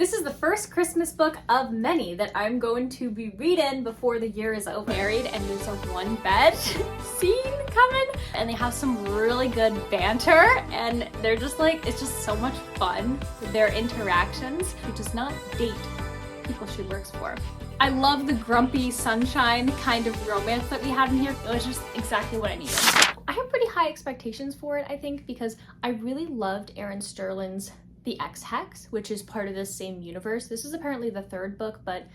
This is the first Christmas book of many that I'm going to be reading before the year is over. Married, and there's a one bed scene coming, and they have some really good banter, and they're just like, it's just so much fun with their interactions. She does not date people she works for. I love the grumpy sunshine kind of romance that we had in here. It was just exactly what I needed. I have pretty high expectations for it, I think, because I really loved Aaron Sterling's The Ex-Hex, which is part of the same universe. This is apparently the third book, but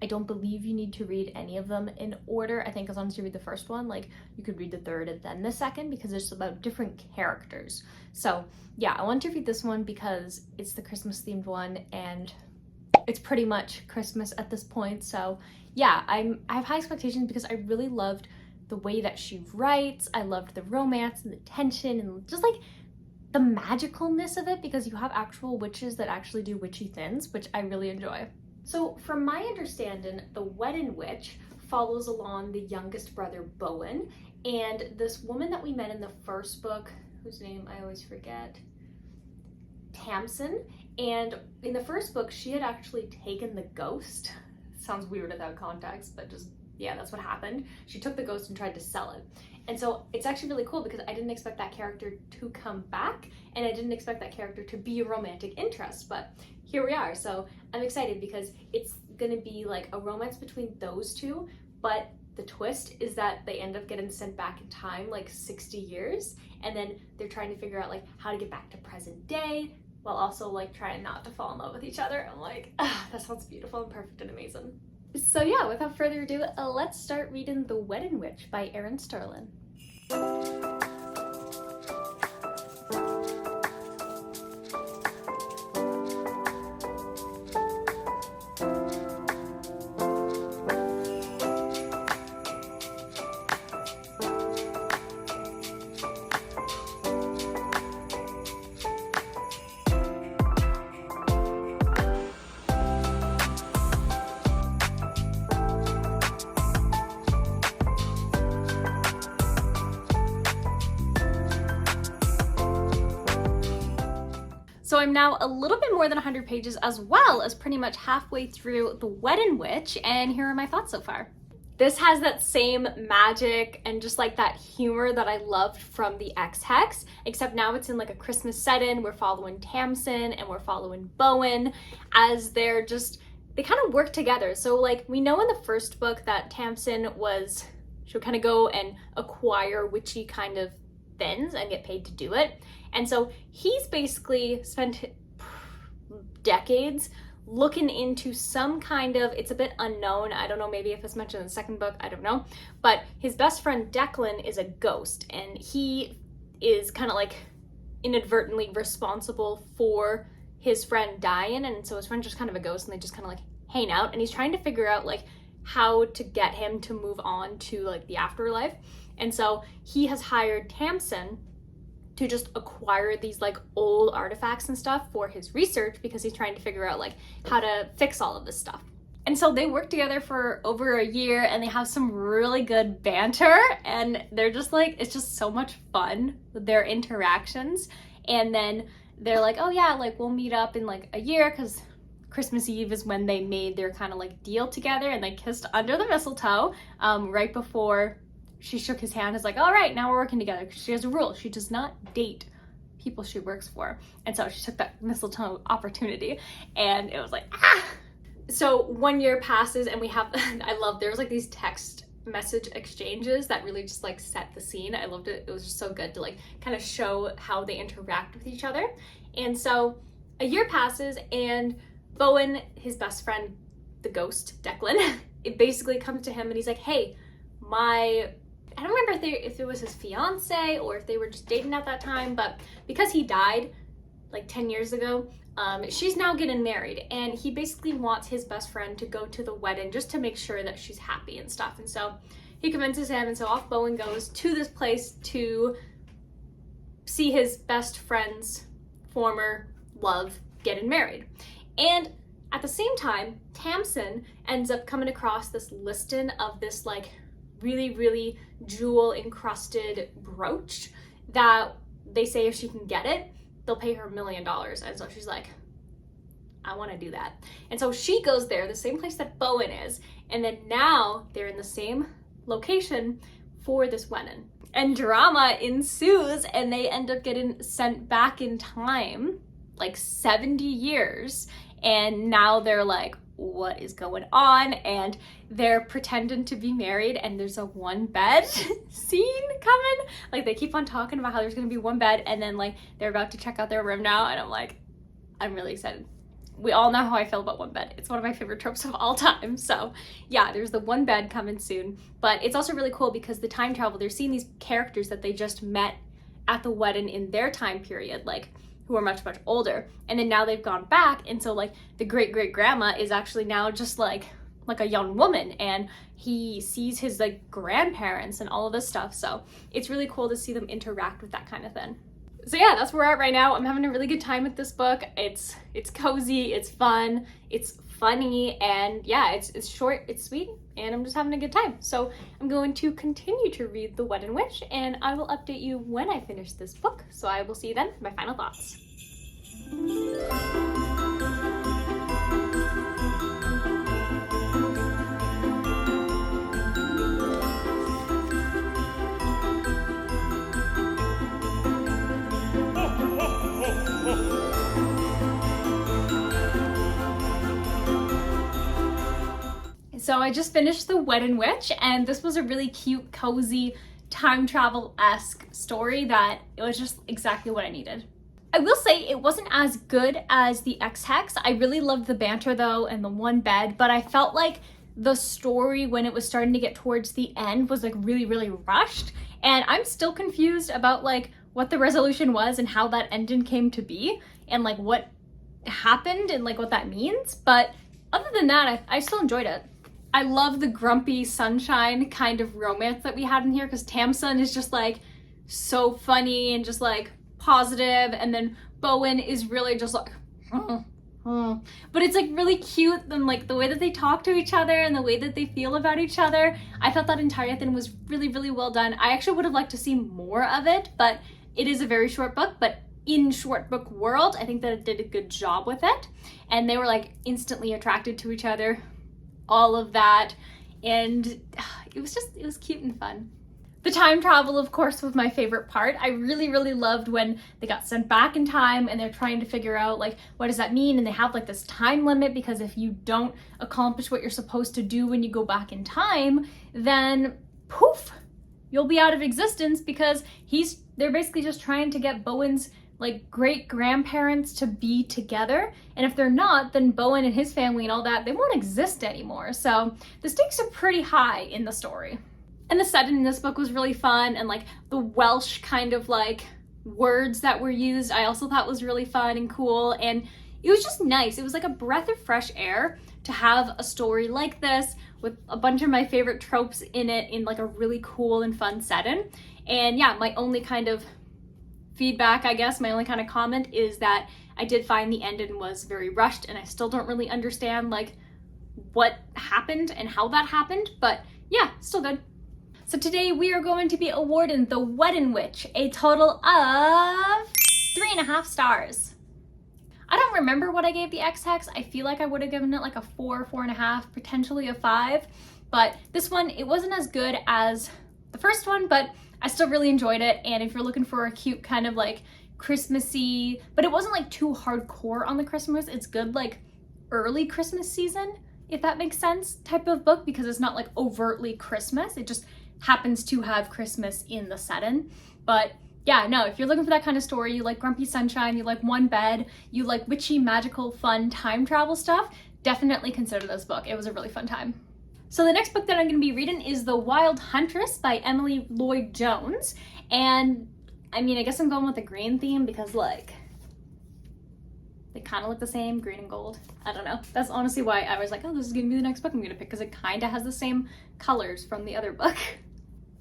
I don't believe you need to read any of them in order. I think as long as you read the first one, like, you could read the third and then the second, because it's about different characters. So yeah, I want to read this one because it's the Christmas themed one, and it's pretty much Christmas at this point. So yeah, I have high expectations because I really loved the way that she writes. I loved the romance and the tension and just like the magicalness of it, because you have actual witches that actually do witchy things, which I really enjoy. So from my understanding, the Wedding Witch follows along the youngest brother, Bowen, and this woman that we met in the first book, whose name I always forget, Tamsyn. And in the first book, she had actually taken the ghost. Sounds weird without context, but just, yeah, that's what happened. She took the ghost and tried to sell it. And so it's actually really cool because I didn't expect that character to come back, and I didn't expect that character to be a romantic interest, but here we are. So I'm excited because it's gonna be like a romance between those two, but the twist is that they end up getting sent back in time like 60 years, and then they're trying to figure out like how to get back to present day while also like trying not to fall in love with each other. I'm like, that sounds beautiful and perfect and amazing. So yeah, without further ado, let's start reading The Wedding Witch by Aaron Sterling. So I'm now a little bit more than 100 pages, as well as pretty much halfway through The Wedding Witch, and here are my thoughts so far. This has that same magic and just like that humor that I loved from The Ex-Hex, except now it's in like a Christmas setting. We're following Tamsyn and we're following Bowen as they kind of work together. So like, we know in the first book that Tamsyn she'll kind of go and acquire witchy kind of things and get paid to do it. And so he's basically spent decades looking into some kind of, it's a bit unknown, I don't know, maybe if it's mentioned in the second book, I don't know, but his best friend Declan is a ghost, and he is kind of like inadvertently responsible for his friend dying, and so his friend's just kind of a ghost, and they just kind of like hang out, and he's trying to figure out like how to get him to move on to like the afterlife. And so he has hired Tamsyn to just acquire these like old artifacts and stuff for his research, because he's trying to figure out like how to fix all of this stuff. And so they work together for over a year, and they have some really good banter, and they're just like, it's just so much fun with their interactions. And then they're like, oh yeah, like we'll meet up in like a year, because Christmas Eve is when they made their kind of like deal together, and they kissed under the mistletoe right before she shook his hand. Is like, all right, now we're working together, because she has a rule. She does not date people she works for. And so she took that mistletoe opportunity, and it was like, ah! So 1 year passes, and we have, I love, there's like these text message exchanges that really just like set the scene. I loved it. It was just so good to like kind of show how they interact with each other. And so a year passes, and Bowen, his best friend, the ghost, Declan, it basically comes to him and he's like, hey, I don't remember if it was his fiance or if they were just dating at that time, but because he died like 10 years ago, she's now getting married, and he basically wants his best friend to go to the wedding just to make sure that she's happy and stuff. And so he convinces him, and so off Bowen goes to this place to see his best friend's former love getting married. And at the same time, Tamsyn ends up coming across this listing of this like really, really jewel encrusted brooch that they say if she can get it, they'll pay her $1 million. And so she's like, I want to do that. And so she goes there, the same place that Bowen is, and then now they're in the same location for this wedding. And drama ensues, and they end up getting sent back in time, like 70 years. And now they're like, what is going on? And they're pretending to be married, and there's a one bed scene coming. Like, they keep on talking about how there's gonna be one bed, and then like they're about to check out their room now, and I'm like, I'm really excited. We all know how I feel about one bed. It's one of my favorite tropes of all time. So yeah, there's the one bed coming soon. But it's also really cool because the time travel, they're seeing these characters that they just met at the wedding in their time period, like who are much, much older. And then now they've gone back. And so like the great great grandma is actually now just like a young woman, and he sees his like grandparents and all of this stuff. So it's really cool to see them interact with that kind of thing. So yeah, that's where we're at right now. I'm having a really good time with this book. It's cozy, it's fun, it's funny, and yeah, it's short, it's sweet, and I'm just having a good time. So I'm going to continue to read The Wedding Witch, and I will update you when I finish this book. So I will see you then for my final thoughts. So I just finished The Wedding Witch, and this was a really cute, cozy, time travel-esque story that it was just exactly what I needed. I will say it wasn't as good as the Ex-Hex. I really loved the banter though and the one bed, but I felt like the story when it was starting to get towards the end was like really, really rushed. And I'm still confused about like what the resolution was and how that ending came to be and like what happened and like what that means. But other than that, I still enjoyed it. I love the grumpy sunshine kind of romance that we had in here because Tamsyn is just like so funny and just like positive, and then Bowen is really just like but it's like really cute, and like the way that they talk to each other and the way that they feel about each other. I thought that entire thing was really, really well done. I actually would have liked to see more of it, but it is a very short book. But in short book world, I think that it did a good job with it, and they were like instantly attracted to each other, all of that, and it was cute and fun. The time travel, of course, was my favorite part. I really, really loved when they got sent back in time and they're trying to figure out like, what does that mean? And they have like this time limit because if you don't accomplish what you're supposed to do when you go back in time, then poof, you'll be out of existence, because they're basically just trying to get Bowen's like great grandparents to be together, and if they're not, then Bowen and his family and all that, they won't exist anymore. So the stakes are pretty high in the story. And the setting in this book was really fun, and like the Welsh kind of like words that were used, I also thought was really fun and cool, and it was just nice. It was like a breath of fresh air to have a story like this with a bunch of my favorite tropes in it in like a really cool and fun setting. And yeah, my only kind of feedback, I guess, my only kind of comment is that I did find the ending was very rushed, and I still don't really understand like what happened and how that happened, but yeah, still good. So today we are going to be awarding The Wedding Witch a total of 3.5 stars. I don't remember what I gave the Ex-Hex. I feel like I would have given it like a 4, 4.5, potentially a 5, but this one, it wasn't as good as the first one, but I still really enjoyed it. And if you're looking for a cute kind of like Christmassy, but it wasn't like too hardcore on the Christmas, it's good like early Christmas season, if that makes sense, type of book, because it's not like overtly Christmas, it just happens to have Christmas in the setting. But yeah, no, if you're looking for that kind of story, you like grumpy sunshine, you like one bed, you like witchy, magical, fun time travel stuff, definitely consider this book. It was a really fun time. So the next book that I'm going to be reading is The Wild Huntress by Emily Lloyd Jones. And I mean, I guess I'm going with the green theme because like they kind of look the same, green and gold. I don't know. That's honestly why I was like, oh, this is going to be the next book I'm going to pick, because it kind of has the same colors from the other book.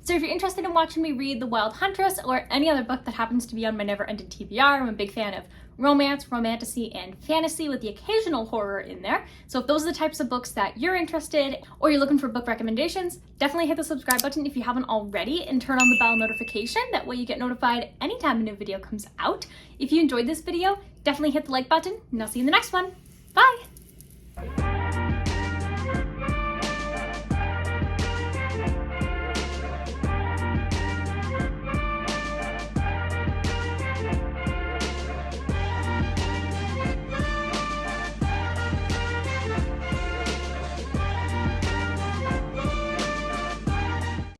So if you're interested in watching me read The Wild Huntress or any other book that happens to be on my never-ending TBR, I'm a big fan of romance, romantasy, and fantasy with the occasional horror in there. So if those are the types of books that you're interested, or you're looking for book recommendations, definitely hit the subscribe button if you haven't already, and turn on the bell notification. That way you get notified anytime a new video comes out. If you enjoyed this video, definitely hit the like button, and I'll see you in the next one. Bye! Bye!